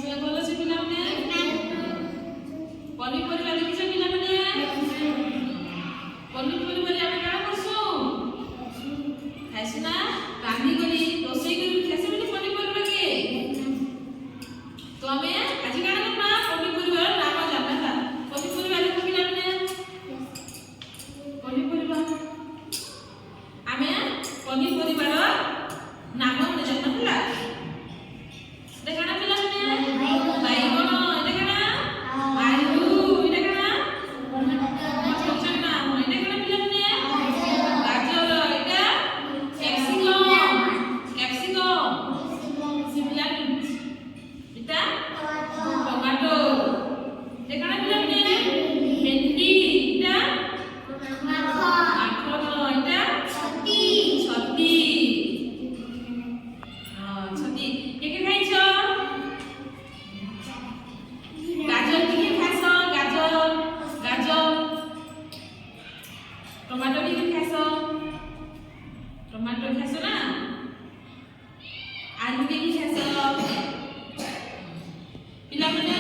ସେ ଭଲ ସେ ପିଲାମାନେ ପନିପରିବା ଦେଖିଛ ପିଲାମାନେ ପନିପରିବା ଆମେ କାଣା କରଛୁ ଖାଇଛୁ ନା ରାନ୍ଧି କରି ରୋଷେଇ କରି ଖାଇଛୁ ବୋଲି ପନିପରିବା କେ ତ ଆମେ ଆଜି କାଣା କରମା ପନିପରିବାର ନାମ ଜାଣବା ପନିପରିବା ଦେଖ ପିଲାମାନେ ପନିପରିବା ଆମେ ପନିପରିବାର ନାମ ଜାଣବା ହେଲା ଦେଖାଣା ପିଲାମାନେ ବାଇଗଣ ଏଟା କାଣା ଆଳୁ ଏଟା କାଣା ଚନା ଏଟା କାଣା ପିଲାମାନେ ଗାଜର ଏଟା କ୍ୟାପ୍ସିକମ ଶିମଲା ମିର୍ଚ ଏଟା ଟମାଟୋ ଏଟା କାଣା ପିଲାମାନେ ଭେଣ୍ଡି ଏଟା ମାଖନ ଏଟା ଛତି ଛତି के खाइछ गाजर के खाइछ गाजर गाजर टमाटो के खाइछ टमाटो खाइछ ना आलू के खाइछ पिला माने